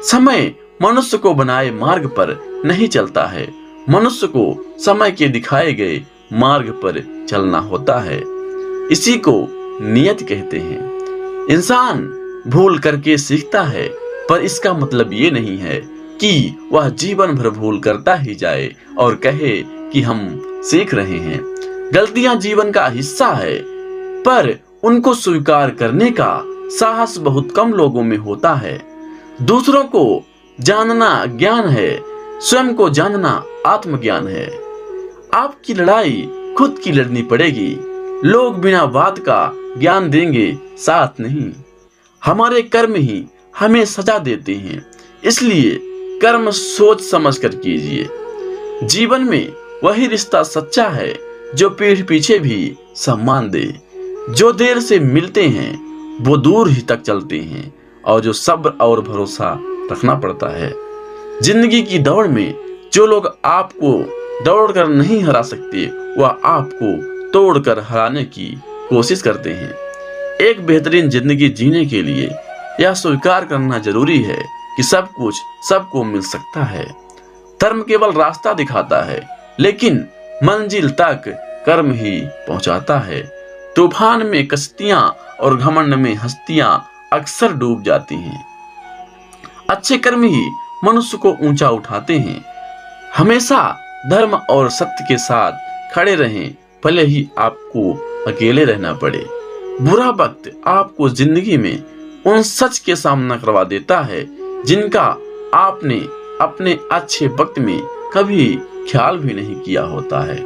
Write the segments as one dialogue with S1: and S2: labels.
S1: समय मनुष्य को बनाए मार्ग पर नहीं चलता है, मनुष्य को समय के दिखाए गए मार्ग पर चलना होता है। इसी को नियत कहते हैं। इंसान भूल करके सीखता है, पर इसका मतलब ये नहीं है कि वह जीवन भर भूल करता ही जाए और कहे कि हम सीख रहे हैं। गलतियां जीवन का हिस्सा है, पर उनको स्वीकार करने का साहस बहुत कम लोगों में होता है। दूसरों को जानना ज्ञान है, स्वयं को जानना आत्मज्ञान है। आपकी लड़ाई खुद की लड़नी पड़ेगी। लोग बिना बात का ज्ञान देंगे, साथ नहीं। हमारे कर्म ही हमें सजा देते हैं, इसलिए कर्म सोच समझ कर कीजिए। जीवन में वही रिश्ता सच्चा है जो पीठ पीछे भी सम्मान दे। जो देर से मिलते हैं वो दूर ही तक चलते हैं, और जो सब्र और भरोसा रखना पड़ता है। जिंदगी की दौड़ में जो लोग आपको दौड़कर नहीं हरा सकते, वह आपको तोड़कर हराने की कोशिश करते हैं। एक बेहतरीन जिंदगी जीने के लिए यह स्वीकार करना जरूरी है कि सब कुछ सबको मिल सकता है। धर्म केवल रास्ता दिखाता है, लेकिन मंजिल तक कर्म ही पहुंचाता है। तूफान में कश्तियां और घमंड में हस्तियां अक्सर डूब जाती हैं। अच्छे कर्म ही मनुष्य को ऊंचा उठाते हैं। हमेशा धर्म और सत्य के साथ खड़े रहें, भले ही आपको अकेले रहना पड़े। बुरा वक्त आपको जिंदगी में उन सच के सामना करवा देता है जिनका आपने अपने अच्छे वक्त में कभी ख्याल भी नहीं किया होता है।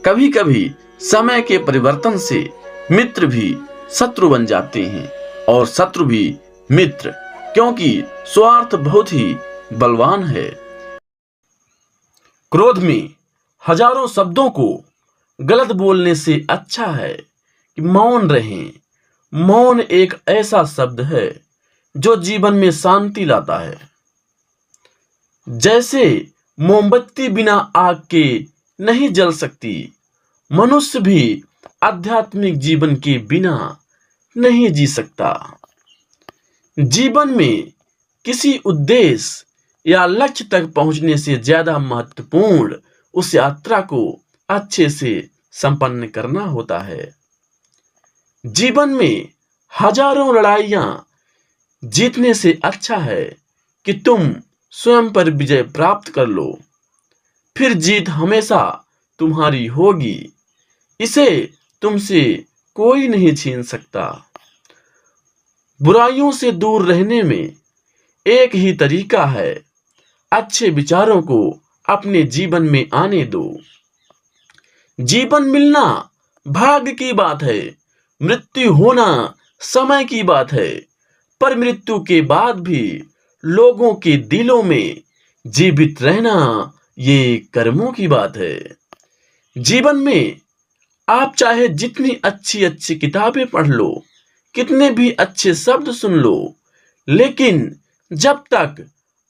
S1: कभी कभी समय के परिवर्तन से मित्र भी शत्रु बन जाते हैं, और शत्रु भी मित्र, क्योंकि स्वार्थ बहुत ही बलवान है। क्रोध में हजारों शब्दों को गलत बोलने से अच्छा है कि मौन रहें। मौन एक ऐसा शब्द है जो जीवन में शांति लाता है। जैसे मोमबत्ती बिना आग के नहीं जल सकती, मनुष्य भी आध्यात्मिक जीवन के बिना नहीं जी सकता। जीवन में किसी उद्देश्य या लक्ष्य तक पहुंचने से ज्यादा महत्वपूर्ण उस यात्रा को अच्छे से संपन्न करना होता है। जीवन में हजारों लड़ाइयां जीतने से अच्छा है कि तुम स्वयं पर विजय प्राप्त कर लो, फिर जीत हमेशा तुम्हारी होगी। इसे तुमसे कोई नहीं छीन सकता। बुराइयों से दूर रहने में एक ही तरीका है, अच्छे विचारों को अपने जीवन में आने दो। जीवन मिलना भाग्य की बात है, मृत्यु होना समय की बात है, पर मृत्यु के बाद भी लोगों के दिलों में जीवित रहना ये कर्मों की बात है। जीवन में आप चाहे जितनी अच्छी अच्छी किताबें पढ़ लो, कितने भी अच्छे शब्द सुन लो, लेकिन जब तक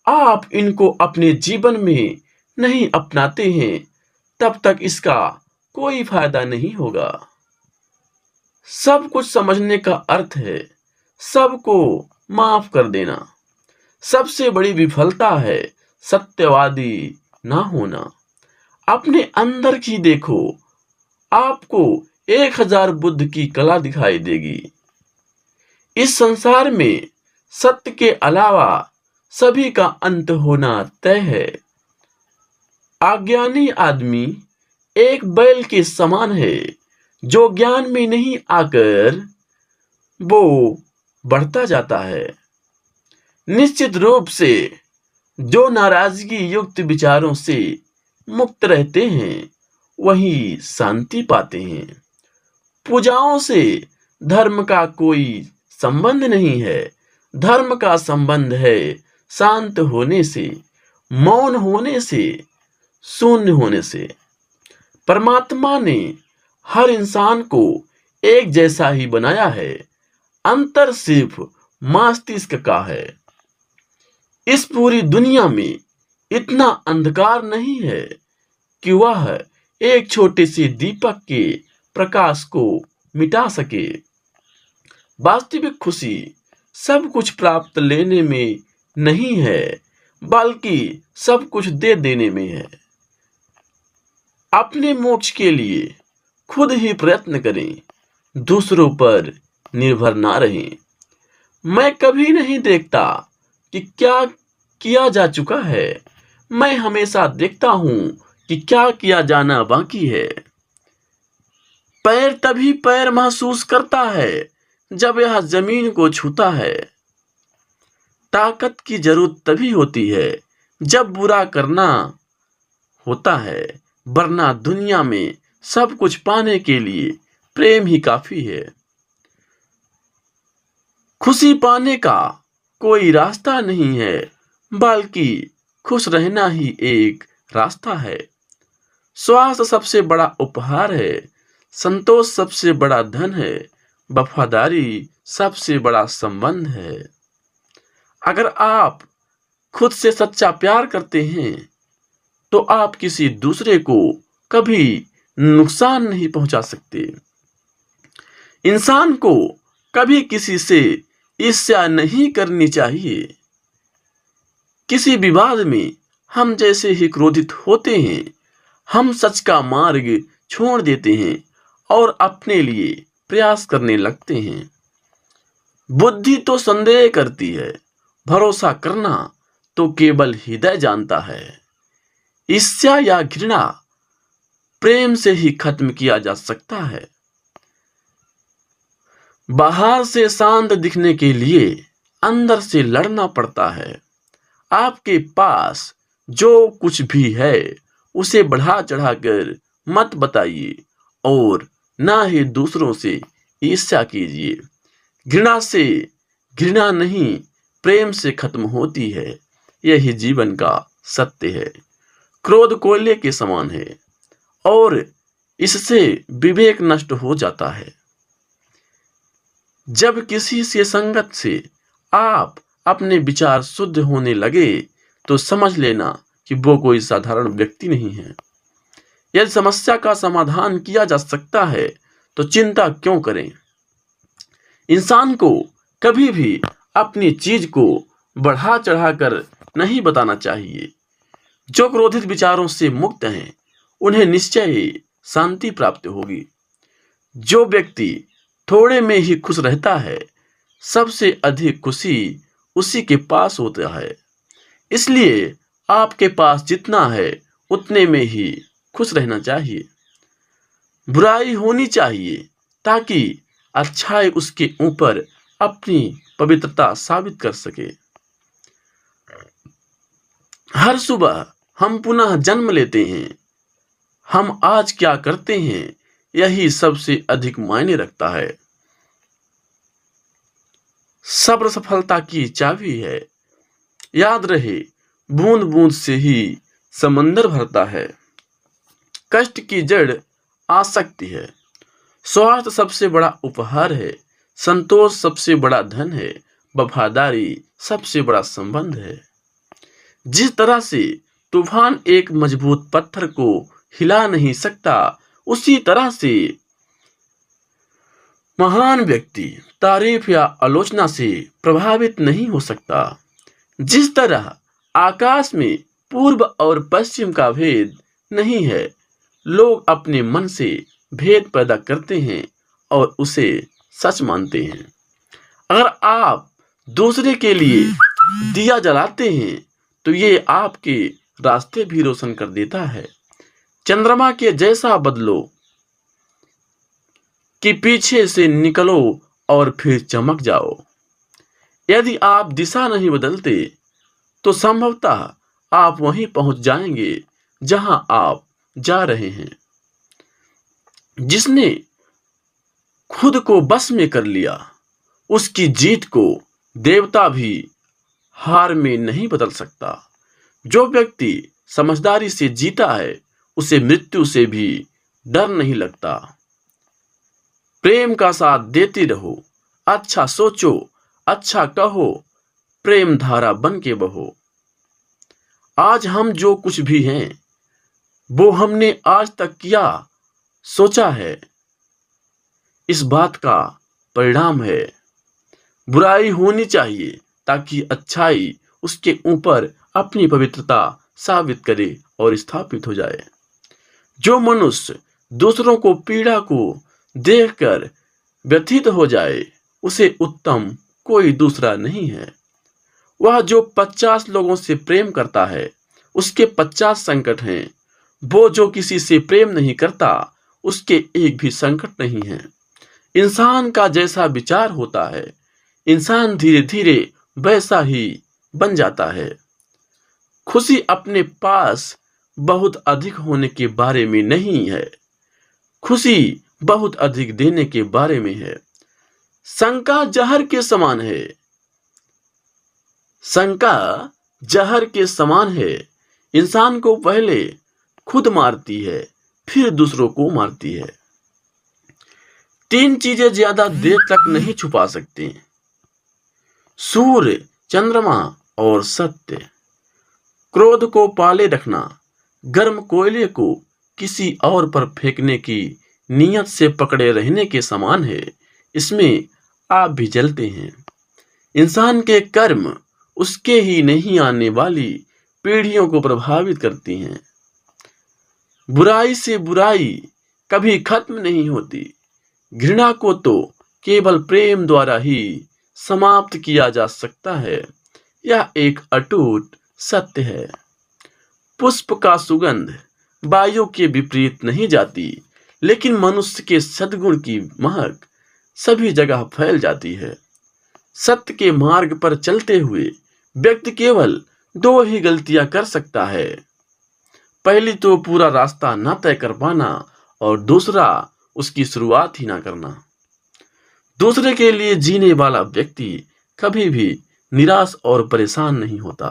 S1: आप इनको अपने जीवन में नहीं अपनाते हैं, तब तक इसका कोई फायदा नहीं होगा। सब कुछ समझने का अर्थ है सबको माफ कर देना। सबसे बड़ी विफलता है सत्यवादी ना होना। अपने अंदर की देखो, आपको 1000 बुद्ध की कला दिखाई देगी। इस संसार में सत्य के अलावा सभी का अंत होना तय है। अज्ञानी आदमी एक बैल के समान है जो ज्ञान में नहीं आकर वो बढ़ता जाता है। निश्चित रूप से जो नाराजगी युक्त विचारों से मुक्त रहते हैं वही शांति पाते हैं। पूजाओं से धर्म का कोई संबंध नहीं है। धर्म का संबंध है शांत होने से, मौन होने से, शून्य होने से। परमात्मा ने हर इंसान को एक जैसा ही बनाया है, अंतर सिर्फ मस्तिष्क का है। इस पूरी दुनिया में इतना अंधकार नहीं है कि वह एक छोटे से दीपक के प्रकाश को मिटा सके। वास्तविक खुशी सब कुछ प्राप्त लेने में नहीं है, बल्कि सब कुछ दे देने में है। अपने मोक्ष के लिए खुद ही प्रयत्न करें, दूसरों पर निर्भर ना रहें। मैं कभी नहीं देखता कि क्या किया जा चुका है, मैं हमेशा देखता हूं कि क्या किया जाना बाकी है। पैर तभी पैर महसूस करता है जब यह जमीन को छूता है। ताकत की जरूरत तभी होती है जब बुरा करना होता है, वरना दुनिया में सब कुछ पाने के लिए प्रेम ही काफी है। खुशी पाने का कोई रास्ता नहीं है, बल्कि खुश रहना ही एक रास्ता है। स्वास्थ्य सबसे बड़ा उपहार है, संतोष सबसे बड़ा धन है, वफादारी सबसे बड़ा संबंध है। अगर आप खुद से सच्चा प्यार करते हैं तो आप किसी दूसरे को कभी नुकसान नहीं पहुंचा सकते। इंसान को कभी किसी से ईर्ष्या नहीं करनी चाहिए। किसी विवाद में हम जैसे ही क्रोधित होते हैं, हम सच का मार्ग छोड़ देते हैं और अपने लिए प्रयास करने लगते हैं। बुद्धि तो संदेह करती है, भरोसा करना तो केवल हृदय जानता है। ईर्ष्या या घृणा प्रेम से ही खत्म किया जा सकता है। बाहर से शांत दिखने के लिए अंदर से लड़ना पड़ता है। आपके पास जो कुछ भी है उसे बढ़ा चढ़ाकर मत बताइए और ना ही दूसरों से ईर्ष्या कीजिए। घृणा से घृणा नहीं, प्रेम से खत्म होती है। यही जीवन का सत्य है। क्रोध कोयले के समान है और इससे विवेक नष्ट हो जाता है। जब किसी से संगत से आप अपने विचार शुद्ध होने लगे तो समझ लेना कि वो कोई साधारण व्यक्ति नहीं है। यदि समस्या का समाधान किया जा सकता है तो चिंता क्यों करें। इंसान को कभी भी अपनी चीज को बढ़ा चढ़ाकर नहीं बताना चाहिए। जो क्रोधित विचारों से मुक्त हैं उन्हें निश्चय ही शांति प्राप्त होगी। जो व्यक्ति थोड़े में ही खुश रहता है, सबसे अधिक खुशी उसी के पास होता है। इसलिए आपके पास जितना है उतने में ही खुश रहना चाहिए। बुराई होनी चाहिए ताकि अच्छाई उसके ऊपर अपनी पवित्रता साबित कर सके। हर सुबह हम पुनः जन्म लेते हैं। हम आज क्या करते हैं यही सबसे अधिक मायने रखता है। सब्र सफलता की चाबी है। याद रहे, बूंद बूंद से ही समंदर भरता है। कष्ट की जड़ आसक्ति है। स्वार्थ सबसे बड़ा उपहार है। संतोष सबसे बड़ा धन है। वफादारी सबसे बड़ा संबंध है। जिस तरह से तूफान एक मजबूत पत्थर को हिला नहीं सकता, उसी तरह से महान व्यक्ति तारीफ या आलोचना से प्रभावित नहीं हो सकता। जिस तरह आकाश में पूर्व और पश्चिम का भेद नहीं है, लोग अपने मन से भेद पैदा करते हैं और उसे सच मानते हैं। अगर आप दूसरे के लिए दिया जलाते हैं तो ये आपके रास्ते भी रोशन कर देता है। चंद्रमा के जैसा बदलो कि पीछे से निकलो और फिर चमक जाओ। यदि आप दिशा नहीं बदलते तो संभवतः आप वहीं पहुंच जाएंगे जहां आप जा रहे हैं। जिसने खुद को बस में कर लिया, उसकी जीत को देवता भी हार में नहीं बदल सकता। जो व्यक्ति समझदारी से जीता है, उसे मृत्यु से भी डर नहीं लगता। प्रेम का साथ देते रहो, अच्छा सोचो, अच्छा कहो, प्रेम धारा बन के बहो। आज हम जो कुछ भी हैं वो हमने आज तक किया सोचा है, इस बात का परिणाम है। बुराई होनी चाहिए ताकि अच्छाई उसके ऊपर अपनी पवित्रता साबित करे और स्थापित हो जाए। जो मनुष्य दूसरों को पीड़ा को देखकर व्यथित हो जाए, उसे उत्तम कोई दूसरा नहीं है। वह जो 50 लोगों से प्रेम करता है, उसके 50 संकट हैं। वो जो किसी से प्रेम नहीं करता, उसके एक भी संकट नहीं है। इंसान का जैसा विचार होता है, इंसान धीरे धीरे वैसा ही बन जाता है। खुशी अपने पास बहुत अधिक होने के बारे में नहीं है, खुशी बहुत अधिक देने के बारे में है। शंका जहर के समान है, शंका जहर के समान है। इंसान को पहले खुद मारती है, फिर दूसरों को मारती है। 3 चीजें ज्यादा देर तक नहीं छुपा सकती: सूर्य, चंद्रमा और सत्य। क्रोध को पाले रखना गर्म कोयले को किसी और पर फेंकने की नियत से पकड़े रहने के समान है। इसमें आप भी जलते हैं। इंसान के कर्म उसके ही नहीं आने वाली पीढ़ियों को प्रभावित करती हैं। बुराई से बुराई कभी खत्म नहीं होती। घृणा को तो केवल प्रेम द्वारा ही समाप्त किया जा सकता है। यह एक अटूट सत्य है। पुष्प का सुगंध वायु के विपरीत नहीं जाती, लेकिन मनुष्य के सद्गुण की महक सभी जगह फैल जाती है। सत्य के मार्ग पर चलते हुए व्यक्ति केवल 2 ही गलतियां कर सकता है। पहली तो पूरा रास्ता न तय कर पाना, और दूसरा उसकी शुरुआत ही ना करना। दूसरे के लिए जीने वाला व्यक्ति कभी भी निराश और परेशान नहीं होता।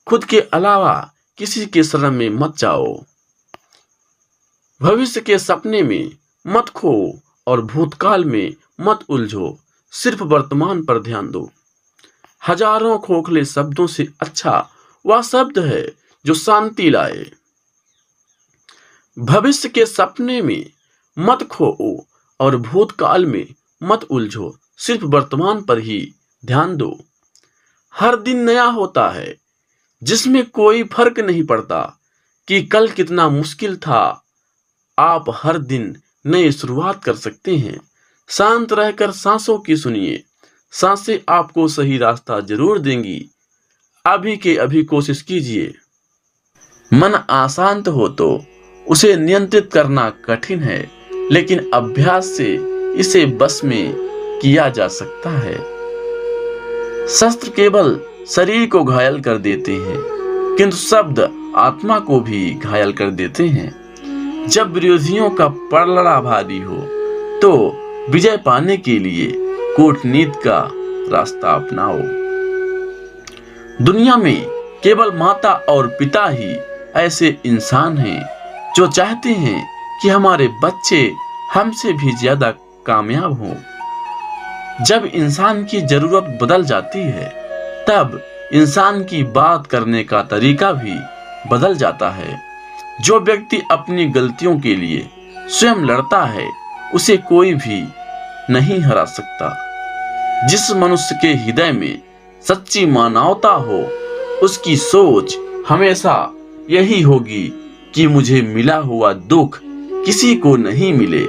S1: खुद के अलावा किसी के शरण में मत जाओ, भविष्य के सपने में मत खो और भूतकाल में मत उलझो। सिर्फ वर्तमान पर ध्यान दो। हजारों खोखले शब्दों से अच्छा वह शब्द है जो शांति लाए। भविष्य के सपने में मत खो और भूतकाल में मत उलझो। सिर्फ वर्तमान पर ही ध्यान दो। हर दिन नया होता है, जिसमें कोई फर्क नहीं पड़ता कि कल कितना मुश्किल था। आप हर दिन नई शुरुआत कर सकते हैं। शांत रहकर सांसों की सुनिए। सांसें आपको सही रास्ता जरूर देंगी। अभी के अभी कोशिश कीजिए। मन अशांत हो तो उसे नियंत्रित करना कठिन है, लेकिन अभ्यास से इसे बस में किया जा सकता है। शस्त्र केवल शरीर को घायल कर देते हैं, किंतु शब्द आत्मा को भी घायल कर देते हैं। जब विरोधियों का पलड़ा भारी हो, तो विजय पाने के लिए कूटनीति का रास्ता अपनाओ। दुनिया में केवल माता और पिता ही ऐसे इंसान हैं जो चाहते हैं कि हमारे बच्चे हमसे भी ज्यादा कामयाब हों। जब इंसान की जरूरत बदल जाती है, तब इंसान की बात करने का तरीका भी बदल जाता है। जो व्यक्ति अपनी गलतियों के लिए स्वयं लड़ता है, उसे कोई भी नहीं हरा सकता। जिस मनुष्य के हृदय में सच्ची मानवता हो, उसकी सोच हमेशा यही होगी कि मुझे मिला हुआ दुख किसी को नहीं मिले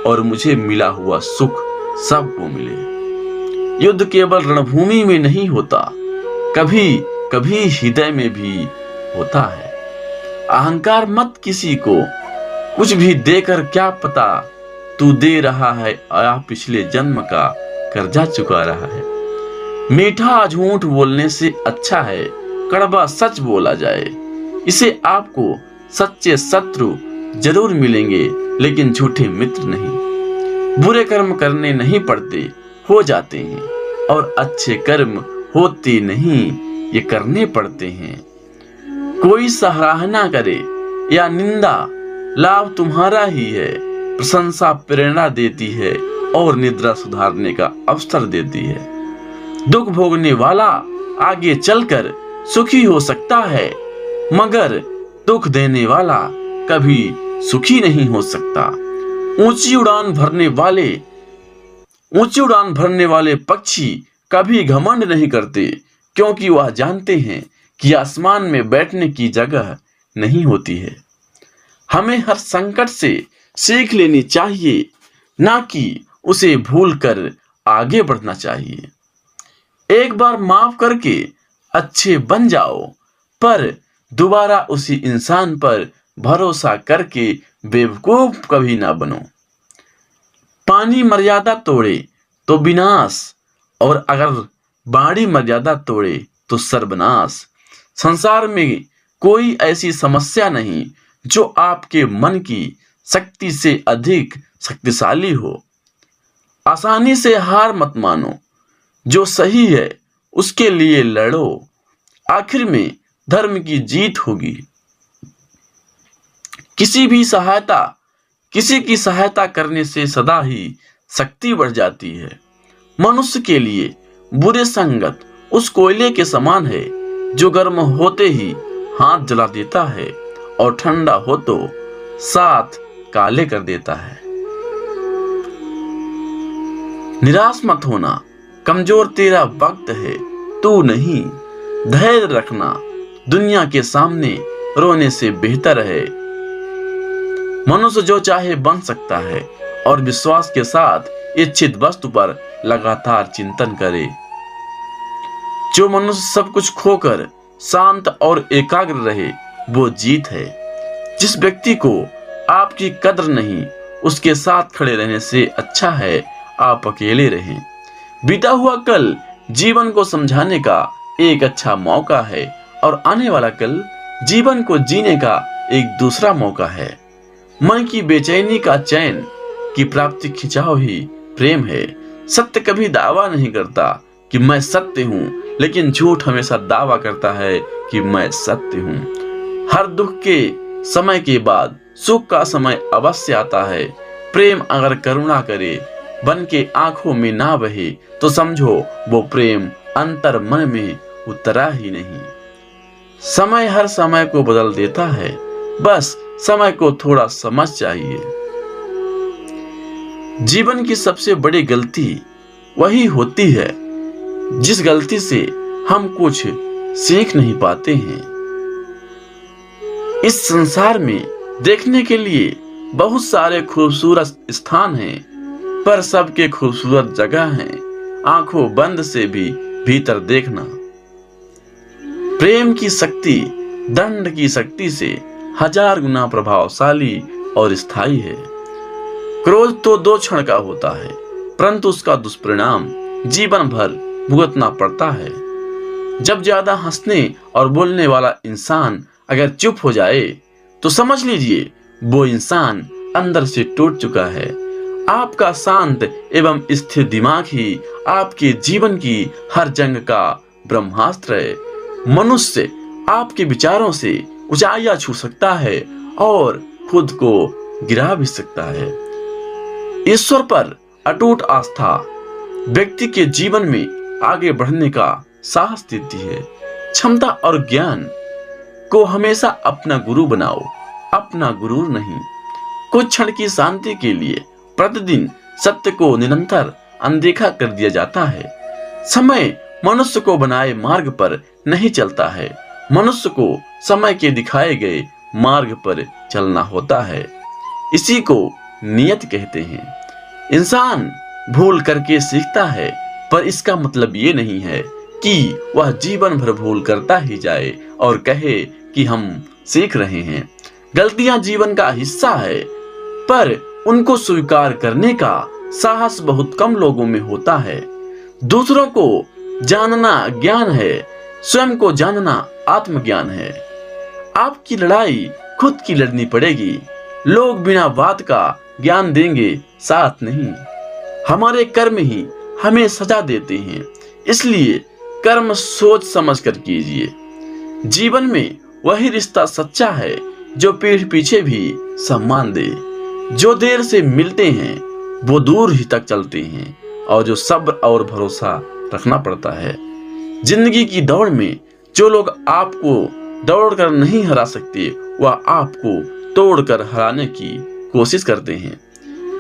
S1: और मुझे मिला हुआ सुख सबको मिले। युद्ध केवल रणभूमि में नहीं होता, कभी कभी हृदय में भी होता है। अहंकार मत किसी को कुछ भी देकर, क्या पता तू दे रहा है या पिछले जन्म का कर्जा चुका रहा है। मीठा झूठ बोलने से अच्छा है कड़वा सच बोला जाए। इसे आपको सच्चे शत्रु जरूर मिलेंगे, लेकिन झूठे मित्र नहीं। बुरे कर्म करने नहीं पड़ते, हो जाते हैं, और अच्छे कर्म होते नहीं, ये करने पड़ते हैं। कोई सराहना करे या निंदा, लाभ तुम्हारा ही है। प्रशंसा प्रेरणा देती है और निद्रा सुधारने का अवसर देती है। दुख भोगने वाला आगे चलकर सुखी हो सकता है, मगर दुख देने वाला कभी सुखी नहीं हो सकता। ऊंची उड़ान भरने वाले पक्षी कभी घमंड नहीं करते, क्योंकि वह जानते हैं कि आसमान में बैठने की जगह नहीं होती है। हमें हर संकट से सीख लेनी चाहिए, ना कि उसे भूलकर आगे बढ़ना चाहिए। एक बार माफ करके अच्छे बन जाओ, पर दोबारा उसी इंसान पर भरोसा करके बेवकूफ कभी ना बनो। पानी मर्यादा तोड़े तो विनाश, और अगर बाड़ी मर्यादा तोड़े तो सर्वनाश। संसार में कोई ऐसी समस्या नहीं जो आपके मन की शक्ति से अधिक शक्तिशाली हो। आसानी से हार मत मानो, जो सही है उसके लिए लड़ो, आखिर में धर्म की जीत होगी। किसी की सहायता करने से सदा ही शक्ति बढ़ जाती है। मनुष्य के लिए बुरे संगत उस कोयले के समान है जो गर्म होते ही हाथ जला देता है और ठंडा हो तो साथ काले कर देता है। निराश मत होना, कमजोर तेरा वक्त है, तू नहीं। धैर्य रखना, दुनिया के सामने रोने से बेहतर है। मनुष्य जो चाहे बन सकता है और विश्वास के साथ इच्छित वस्तु पर लगातार चिंतन करे। जो मनुष्य सब कुछ खोकर शांत और एकाग्र रहे वो जीत है। जिस व्यक्ति को आपकी कद्र नहीं, उसके साथ खड़े रहने से अच्छा है आप अकेले रहें। बीता हुआ कल जीवन को समझाने का एक अच्छा मौका है और आने वाला कल जीवन को जीने का एक दूसरा मौका है। मन की बेचैनी का चैन की प्राप्ति खिंचाव ही प्रेम है। सत्य कभी दावा नहीं करता कि मैं सत्य हूँ, लेकिन झूठ हमेशा दावा करता है कि मैं सत्य हूँ। हर दुख के समय के बाद सुख का समय अवश्य आता है। प्रेम अगर करुणा करे बन के आंखों में ना बहे तो समझो वो प्रेम अंतर मन में उतरा ही नहीं। समय हर समय को बदल देता है, बस समय को थोड़ा समझ चाहिए। जीवन की सबसे बड़ी गलती वही होती है जिस गलती से हम कुछ सीख नहीं पाते हैं। इस संसार में देखने के लिए बहुत सारे खूबसूरत स्थान हैं, पर सबके खूबसूरत जगह हैं आंखों बंद से भी भीतर देखना। प्रेम की शक्ति दंड की शक्ति से 1000 गुना प्रभावशाली और स्थायी है। क्रोध तो 2 क्षण का होता है, परंतु उसका दुष्परिणाम जीवन भर भुगतना पड़ता है। जब ज्यादा हंसने और बोलने वाला इंसान अगर चुप हो जाए तो समझ लीजिए वो इंसान अंदर से टूट चुका है। आपका शांत एवं स्थिर दिमाग ही आपके जीवन की हर जंग का ब्रह्मास्त्र है। मनुष्य आपके विचारों से ऊंचाइयां छू सकता है और खुद को गिरा भी सकता है। ईश्वर पर अटूट आस्था व्यक्ति के जीवन में आगे बढ़ने का साहस देती है। क्षमता और ज्ञान को हमेशा अपना गुरु बनाओ, अपना गुरूर नहीं। कुछ क्षण की शांति के लिए प्रतिदिन सत्य को निरंतर अनदेखा कर दिया जाता है। समय मनुष्य को बनाए मार्ग पर नहीं चलता है, मनुष्य को समय के दिखाए गए मार्ग पर चलना होता है। इसी को नियत कहते हैं। इंसान भूल करके सीखता है, पर इसका मतलब ये नहीं है कि वह जीवन भर भूल करता ही जाए और कहे कि हम सीख रहे हैं। गलतियां जीवन का हिस्सा है, पर उनको स्वीकार करने का साहस बहुत कम लोगों में होता है। दूसरों को जानना ज्ञान है, स्वयं को जानना आत्मज्ञान है। आपकी लड़ाई खुद की लड़नी पड़ेगी। लोग बिना बात का ज्ञान देंगे, साथ नहीं। हमारे कर्म ही हमें सजा देते हैं, इसलिए कर्म सोच समझ कर कीजिए। जीवन में वही रिश्ता सच्चा है जो पीठ पीछे भी सम्मान दे। जो देर से मिलते हैं वो दूर ही तक चलते हैं, और जो सब्र और भरोसा रखना पड़ता है। जिंदगी की दौड़ में जो लोग आपको दौड़कर नहीं हरा सकते, वह आपको तोड़कर हराने की कोशिश करते हैं।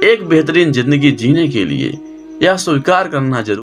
S1: एक बेहतरीन जिंदगी जीने के लिए यह स्वीकार करना जरूरी